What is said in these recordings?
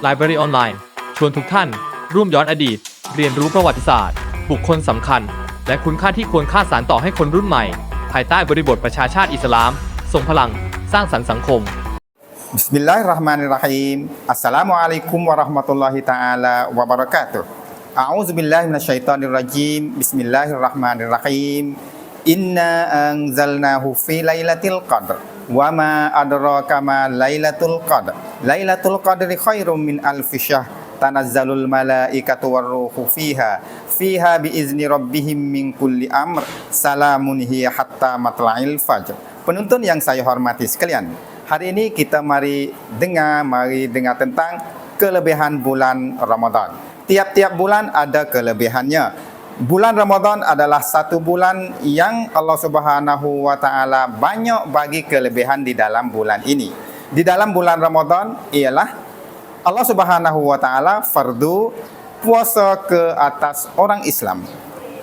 Library Online ชวนทุกท่านร่วมย้อนอดีตเรียนรู้ประวัติศาสตร์บุคคลสำคัญและคุณค่าที่ควรค่าสานต่อให้คนรุ่นใหม่ภายใต้บริบทประชาชาติอิสลามส่งพลังสร้างสรรค์สังคม Bismillahirrahmanirrahim. Assalamualaikum warahmatullahi ta'ala wabarakatuh. A'udzubillahi minasyaitonirrajim. Bismillahirrahmanirrahim. Inna anzalnahu fi lailatul qadr. Wa ma adraka ma lailatul qadr. Lailatul qadri khairum min alfi syahr. Tanazzalul malaikatu warruhu fiha. Fiha biizni rabbihim min kulli amr. Salamun hiya hatta matla'il fajr. Penuntun yang saya hormati sekalian, hari ini kita mari dengar tentang kelebihan bulan Ramadan. Tiap-tiap bulan ada kelebihannya. Bulan Ramadan adalah satu bulan yang Allah Subhanahu wa taala banyak bagi kelebihan di dalam bulan ini. Di dalam bulan Ramadan ialah Allah Subhanahu wa taala fardu puasa ke atas orang Islam.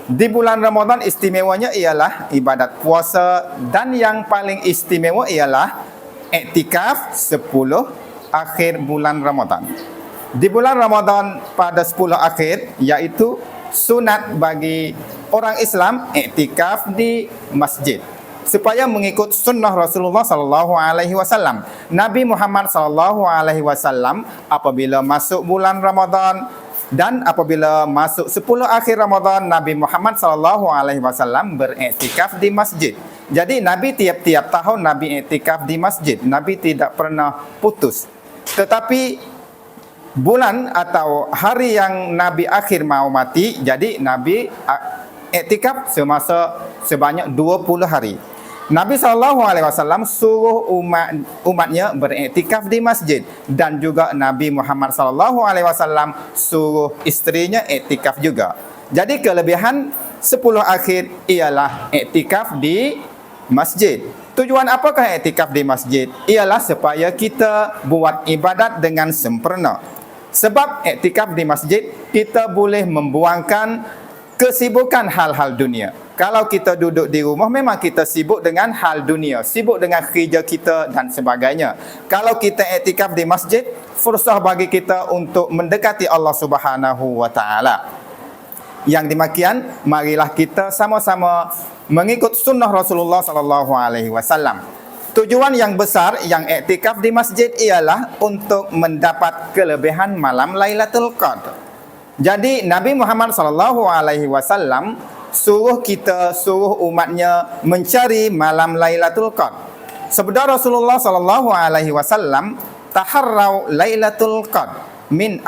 Di bulan Ramadan istimewanya ialah ibadat puasa, dan yang paling istimewa ialah iktikaf 10 akhir bulan Ramadan. Di bulan Ramadan pada 10 akhir, iaitu sunat bagi orang Islam iktikaf di masjid supaya mengikut sunnah Rasulullah sallallahu alaihi wasallam. Nabi Muhammad sallallahu alaihi wasallam apabila masuk bulan Ramadan dan apabila masuk 10 akhir Ramadan, Nabi Muhammad sallallahu alaihi wasallam beriktikaf di masjid. Jadi Nabi tiap-tiap tahun Nabi iktikaf di masjid. Nabi tidak pernah putus. Tetapi bulan atau hari yang Nabi akhir mau mati, jadi Nabi iktikaf sebanyak 20 hari. Nabi SAW suruh umatnya beriktikaf di masjid, dan juga Nabi Muhammad SAW suruh istrinya iktikaf juga. Jadi kelebihan 10 akhir ialah iktikaf di masjid. Tujuan apakah iktikaf di masjid? Ialah supaya kita buat ibadat dengan sempurna. Sebab iktikaf di masjid, kita boleh membuangkan kesibukan hal-hal dunia. Kalau kita duduk di rumah, memang kita sibuk dengan hal dunia, sibuk dengan kerja kita dan sebagainya. Kalau kita iktikaf di masjid, fursah bagi kita untuk mendekati Allah Subhanahu wa taala. Yang demikian, marilah kita sama-sama mengikut sunnah Rasulullah sallallahu alaihi wasallam. Tujuan yang besar yang iktikaf di masjid ialah untuk mendapat kelebihan malam Lailatul Qadar. Jadi Nabi Muhammad sallallahu alaihi wasallam suruh umatnya mencari malam Lailatul Qadar. Sabda Rasulullah sallallahu alaihi wasallam, taharrau Lailatul Qadar min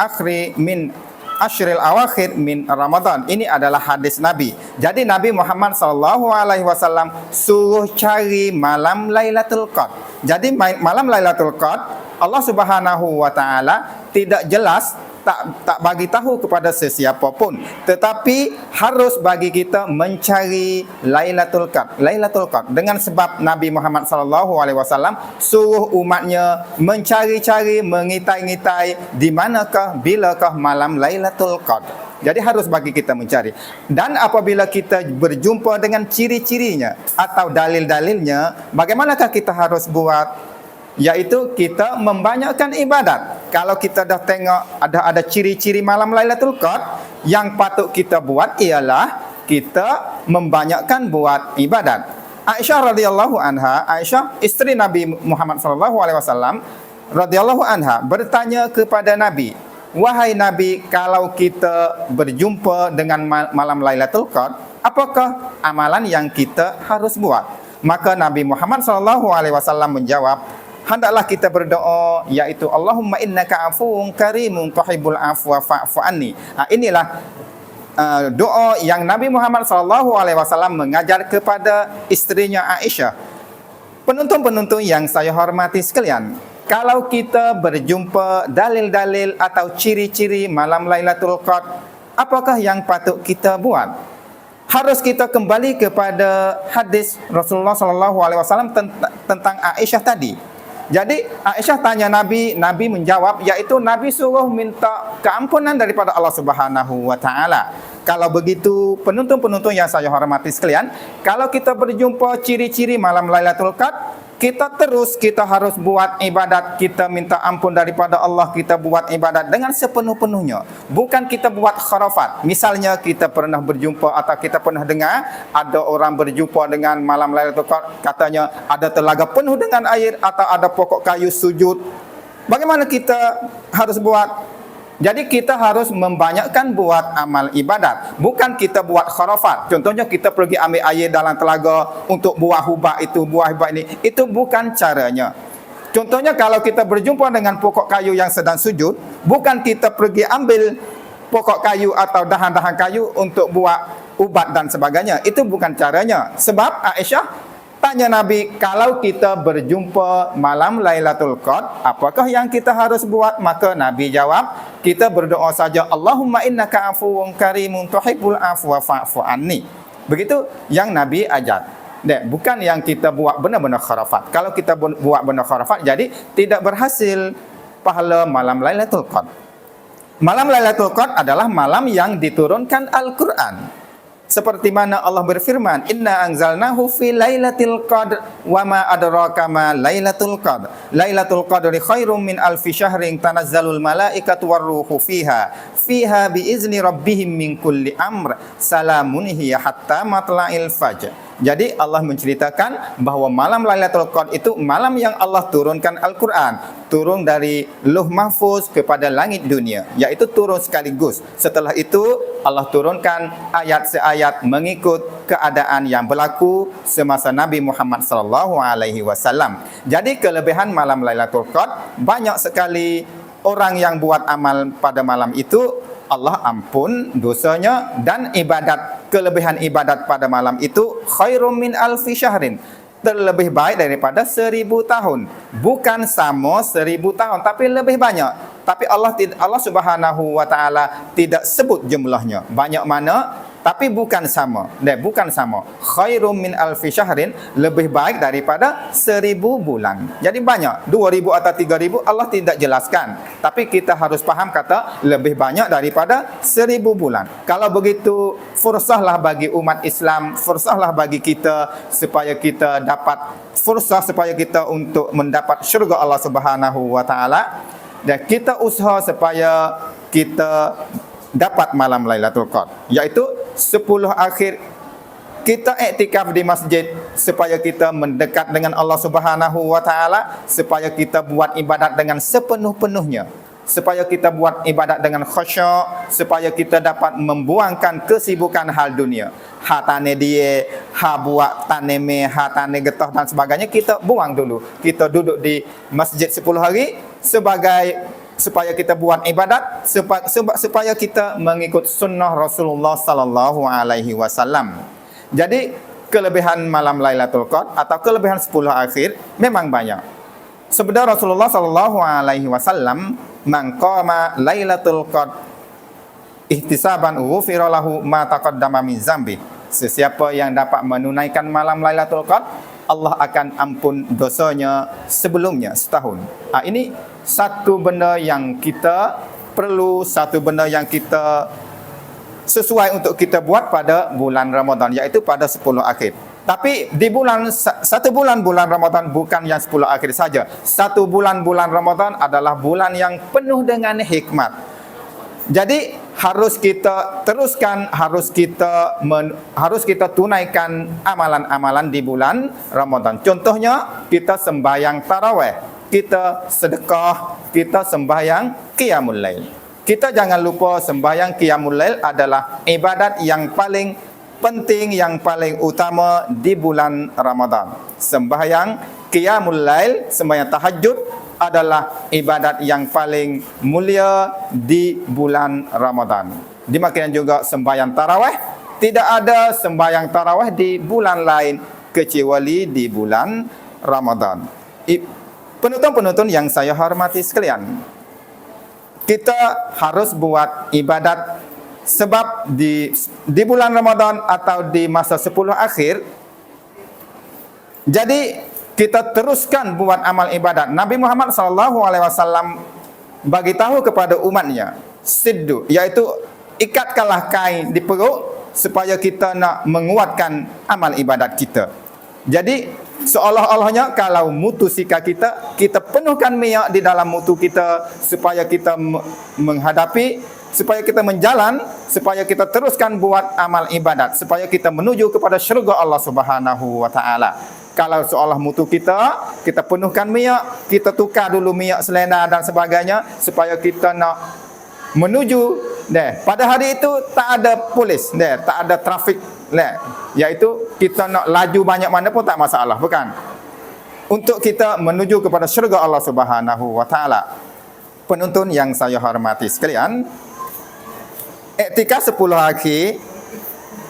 ashril awakhir min Ramadan. Ini adalah hadis Nabi. Jadi Nabi Muhammad sallallahu alaihi wasallam suruh cari malam Lailatul Qadar. Jadi malam Lailatul Qadar Allah Subhanahu wa taala tidak jelas, tak bagi tahu kepada sesiapa pun, tetapi harus bagi kita mencari Lailatul Qadar dengan sebab Nabi Muhammad sallallahu alaihi wasallam suruh umatnya mencari-cari, mengitai-ngitai di manakah, bilakah malam Lailatul Qadar. Jadi harus bagi kita mencari. Dan apabila kita berjumpa dengan ciri-cirinya atau dalil-dalilnya, bagaimanakah kita harus buat? Yaitu kita membanyakkan ibadat. Kalau kita dah tengok ada ciri-ciri malam Lailatul Qadar, yang patut kita buat ialah kita membanyakkan buat ibadat. Aisyah radhiyallahu anha, Aisyah isteri Nabi Muhammad sallallahu alaihi wasallam radhiyallahu anha bertanya kepada Nabi, "Wahai Nabi, kalau kita berjumpa dengan malam Lailatul Qadar, apakah amalan yang kita harus buat?" Maka Nabi Muhammad sallallahu alaihi wasallam menjawab, hendaklah kita berdoa, yaitu Allahumma innaka afuwun karimun tuhibbul afwa fa'fu anni. Inilah doa yang Nabi Muhammad SAW mengajar kepada istrinya Aisyah. Penonton-penonton yang saya hormati sekalian, kalau kita berjumpa dalil-dalil atau ciri-ciri malam Lailatul Qadar, apakah yang patut kita buat? Harus kita kembali kepada hadis Rasulullah SAW tentang Aisyah tadi. Jadi Aisyah tanya Nabi, Nabi menjawab, yaitu Nabi suruh minta keampunan daripada Allah Subhanahu wa taala. Kalau begitu, penonton-penonton yang saya hormati sekalian, kalau kita berjumpa ciri-ciri malam Lailatul Qadar, kita harus buat ibadat, kita minta ampun daripada Allah, kita buat ibadat dengan sepenuh-penuhnya. Bukan kita buat kharafat. Misalnya kita pernah berjumpa atau kita pernah dengar ada orang berjumpa dengan malam Lailatul Qadar, katanya ada telaga penuh dengan air atau ada pokok kayu sujud. Bagaimana kita harus buat? Jadi kita harus membanyakkan buat amal ibadat. Bukan kita buat kharafat. Contohnya kita pergi ambil air dalam telaga untuk buah hubak itu, buah hubak ini. Itu bukan caranya. Contohnya kalau kita berjumpa dengan pokok kayu yang sedang sujud, bukan kita pergi ambil pokok kayu atau dahan-dahan kayu untuk buat ubat dan sebagainya. Itu bukan caranya. Sebab Aisyah tanya Nabi, kalau kita berjumpa malam Lailatul Qadar, apakah yang kita harus buat? Maka Nabi jawab, kita berdoa saja, Allahumma innaka afuwun karimun tuhibbul afwa fa'fu anni. Begitu yang Nabi ajar. Bukan yang kita buat benar-benar kharafat. Kalau kita buat benar kharafat, jadi tidak berhasil pahala malam Lailatul Qadar. Malam Lailatul Qadar adalah malam yang diturunkan Al-Quran. Seperti mana Allah berfirman, Inna anzalnahu fi lailatul qadr wa ma adraka ma lailatul qadr. Lailatul qadri khairum min alfi syahrin tanazzalul malaikatu warruhu fiha. Fiha biizni rabbihim min kulli amr. Salamun hiya hatta matla'il fajr. Jadi Allah menceritakan bahawa malam Lailatul Qadar itu malam yang Allah turunkan Al-Quran. Turun dari Lauh Mahfuz kepada langit dunia. Iaitu turun sekaligus. Setelah itu Allah turunkan ayat seayat mengikut keadaan yang berlaku semasa Nabi Muhammad SAW. Jadi kelebihan malam Lailatul Qadar, banyak sekali orang yang buat amal pada malam itu, Allah ampun dosanya, dan kelebihan ibadat pada malam itu khairum min alfi syahrin, terlebih baik daripada 1000 tahun. Bukan sama 1000 tahun, tapi lebih banyak. Tapi Allah Subhanahu wa taala tidak sebut jumlahnya. Banyak mana? Tapi bukan sama. Bukan sama. Khairum min alfi syahrin, lebih baik daripada 1000 bulan. Jadi banyak. 2000 atau 3000 Allah tidak jelaskan. Tapi kita harus faham kata lebih banyak daripada 1000 bulan. Kalau begitu, fursahlah bagi umat Islam, fursahlah bagi kita supaya kita dapat supaya kita untuk mendapat syurga Allah Subhanahu wa taala. Dan kita usaha supaya kita dapat malam Lailatul Qadar, iaitu 10 akhir kita iktikaf di masjid supaya kita mendekat dengan Allah Subhanahu wa taala, supaya kita buat ibadat dengan sepenuh-penuhnya, supaya kita buat ibadat dengan khusyuk, supaya kita dapat membuangkan kesibukan hal dunia. Hatane dia, buat taneme, hatane getah dan sebagainya, kita buang dulu. Kita duduk di masjid 10 hari supaya kita buat ibadat, supaya kita mengikut sunnah Rasulullah sallallahu alaihi wasallam. Jadi kelebihan malam Lailatul Qadar atau kelebihan 10 akhir memang banyak. Sabda Rasulullah sallallahu alaihi wasallam, "Man qama Lailatul Qadar ihtisaban ghufira lahu ma taqaddama min zambi." Sesiapa yang dapat menunaikan malam Lailatul Qadar, Allah akan ampun dosanya sebelumnya setahun. Ini satu benda yang kita perlu, satu benda yang kita sesuai untuk kita buat pada bulan Ramadan, iaitu pada 10 akhir. Tapi di satu bulan Ramadan bukan yang 10 akhir saja. Satu bulan Ramadan adalah bulan yang penuh dengan hikmat. Jadi harus kita teruskan, harus kita tunaikan amalan-amalan di bulan Ramadan. Contohnya kita sembahyang tarawih, kita sedekah, kita sembahyang qiyamul lail. Kita jangan lupa sembahyang qiyamul lail adalah ibadat yang paling penting, yang paling utama di bulan Ramadan. Sembahyang qiyamul lail, sembahyang tahajud adalah ibadat yang paling mulia di bulan Ramadan. Demikian juga sembahyang tarawih. Tidak ada sembahyang tarawih di bulan lain kecuali di bulan Ramadan. Penonton-penonton yang saya hormati sekalian, kita harus buat ibadat, sebab di bulan Ramadan atau di masa 10 akhir, jadi kita teruskan buat amal ibadat. Nabi Muhammad SAW bagi tahu kepada umatnya, siddu, iaitu ikatkanlah kain di perut supaya kita nak menguatkan amal ibadat kita. Jadi Seolah-olahnya kalau mutu sikap kita penuhkan minyak di dalam mutu kita supaya kita menghadapi, supaya kita menjalan, supaya kita teruskan buat amal ibadat, supaya kita menuju kepada syurga Allah Subhanahu wa taala. Kalau seolah mutu kita penuhkan minyak, kita tukar dulu minyak selena dan sebagainya supaya kita nak menuju pada hari itu tak ada polis, tak ada trafik, iaitu kita nak laju banyak mana pun tak masalah, bukan? Untuk kita menuju kepada syurga Allah Subhanahu wa taala. Penonton yang saya hormati sekalian, iktikaf 10 hari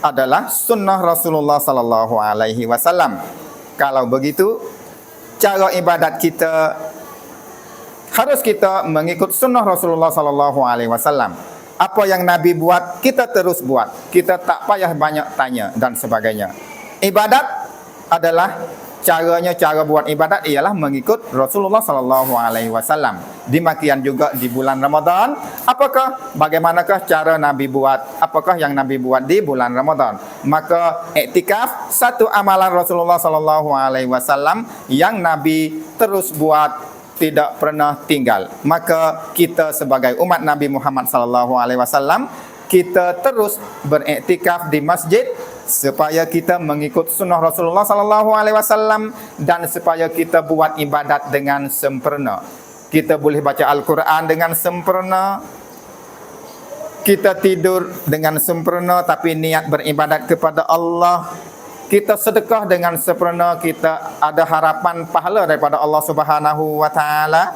adalah sunnah Rasulullah sallallahu alaihi wasallam. Kalau begitu, cara ibadat kita harus kita mengikut sunnah Rasulullah sallallahu alaihi wasallam. Apa yang Nabi buat, kita terus buat. Kita tak payah banyak tanya dan sebagainya. Ibadat adalah cara buat ibadat ialah mengikut Rasulullah sallallahu alaihi wasallam. Demikian juga di bulan Ramadan, bagaimanakah cara Nabi buat? Apakah yang Nabi buat di bulan Ramadan? Maka iktikaf satu amalan Rasulullah sallallahu alaihi wasallam yang Nabi terus buat, tidak pernah tinggal. Maka kita sebagai umat Nabi Muhammad sallallahu alaihi wasallam, kita terus beriktikaf di masjid supaya kita mengikut sunnah Rasulullah sallallahu alaihi wasallam dan supaya kita buat ibadat dengan sempurna. Kita boleh baca Al-Quran dengan sempurna, kita tidur dengan sempurna tapi niat beribadat kepada Allah. Kita sedekah dengan sempurna, kita ada harapan pahala daripada Allah Subhanahu wa taala,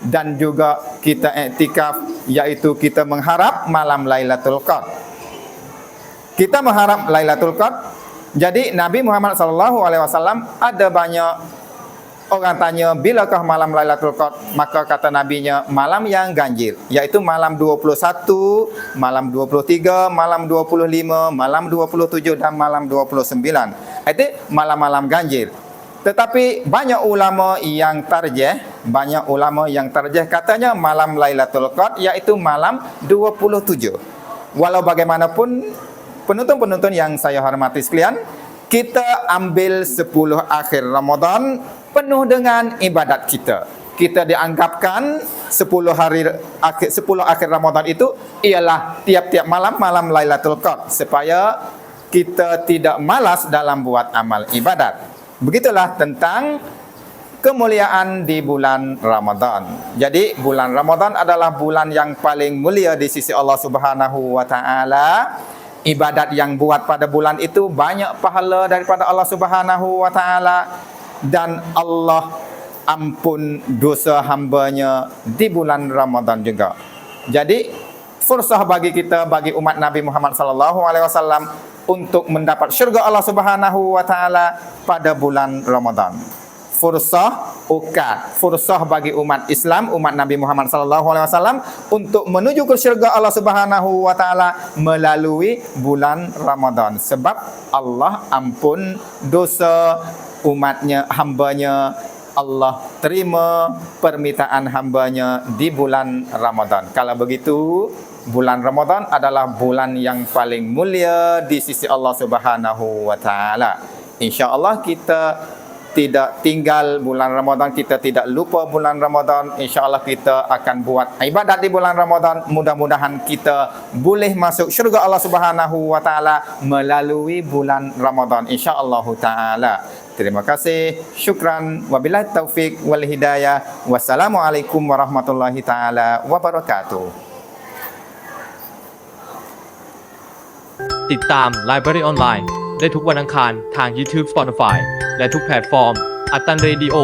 dan juga kita iktikaf iaitu kita mengharap malam Lailatul Qadar. Kita mengharap Lailatul Qadar. Jadi Nabi Muhammad sallallahu alaihi wasallam ada banyak orang tanya bilakah malam Lailatul Qadar, maka kata nabinya malam yang ganjil, iaitu malam 21, malam 23, malam 25, malam 27 dan malam 29. Itu malam-malam ganjil. Tetapi banyak ulama yang tarjih katanya malam Lailatul Qadar iaitu malam 27. Walau bagaimanapun penonton-penonton yang saya hormati sekalian, kita ambil 10 akhir Ramadan penuh dengan ibadat kita. Kita dianggapkan 10 akhir Ramadan itu ialah tiap-tiap malam Lailatul Qadar supaya kita tidak malas dalam buat amal ibadat. Begitulah tentang kemuliaan di bulan Ramadan. Jadi bulan Ramadan adalah bulan yang paling mulia di sisi Allah Subhanahu wa taala. Ibadat yang buat pada bulan itu banyak pahala daripada Allah Subhanahu wa taala, dan Allah ampun dosa hambanya di bulan Ramadan juga. Jadi fursah bagi kita, bagi umat Nabi Muhammad sallallahu alaihi wasallam untuk mendapat syurga Allah Subhanahu wa taala pada bulan Ramadan. Fursah bagi umat Islam, umat Nabi Muhammad sallallahu alaihi wasallam untuk menuju ke syurga Allah Subhanahu wa taala melalui bulan Ramadan, sebab Allah ampun dosa umatnya, hambanya. Allah terima permintaan hambanya di bulan Ramadan. Kalau begitu, bulan Ramadan adalah bulan yang paling mulia di sisi Allah Subhanahu wa taala. Insya-Allah kita tidak tinggal bulan Ramadan, kita tidak lupa bulan Ramadan. InsyaAllah kita akan buat ibadat di bulan Ramadan. Mudah-mudahan kita boleh masuk syurga Allah Subhanahu wa taala melalui bulan Ramadan, insya-Allah taala. Terima kasih. Syukran. Wabillahi taufik wal hidayah. Wassalamualaikum warahmatullahi taala wabarakatuh. ติดตาม Library Online ได้ทุกวันอังคารทาง YouTube Spotify และทุกแพลตฟอร์มอัตตันเรดิโอ